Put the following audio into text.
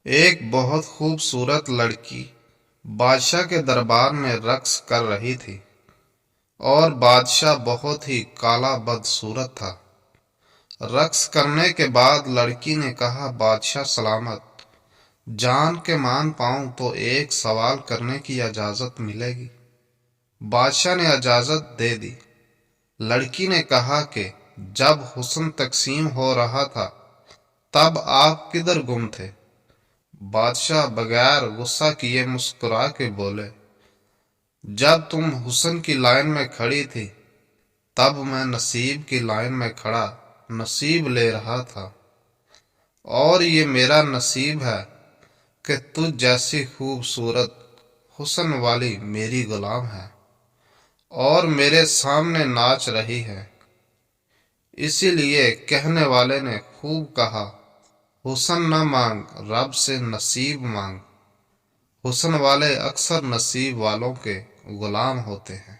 ایک بہت خوبصورت لڑکی بادشاہ کے دربار میں رقص کر رہی تھی اور بادشاہ بہت ہی کالا بدصورت تھا۔ رقص کرنے کے بعد لڑکی نے کہا، بادشاہ سلامت، جان کے مان پاؤں تو ایک سوال کرنے کی اجازت ملے گی؟ بادشاہ نے اجازت دے دی۔ لڑکی نے کہا کہ جب حسن تقسیم ہو رہا تھا تب آپ کدھر گم تھے؟ بادشاہ بغیر غصہ کیے مسکرا کے بولے، جب تم حسن کی لائن میں کھڑی تھی تب میں نصیب کی لائن میں کھڑا نصیب لے رہا تھا، اور یہ میرا نصیب ہے کہ تجھ جیسی خوبصورت حسن والی میری غلام ہے اور میرے سامنے ناچ رہی ہے۔ اسی لیے کہنے والے نے خوب کہا، حسن نہ مانگ رب سے نصیب مانگ۔ حسن والے اکثر نصیب والوں کے غلام ہوتے ہیں۔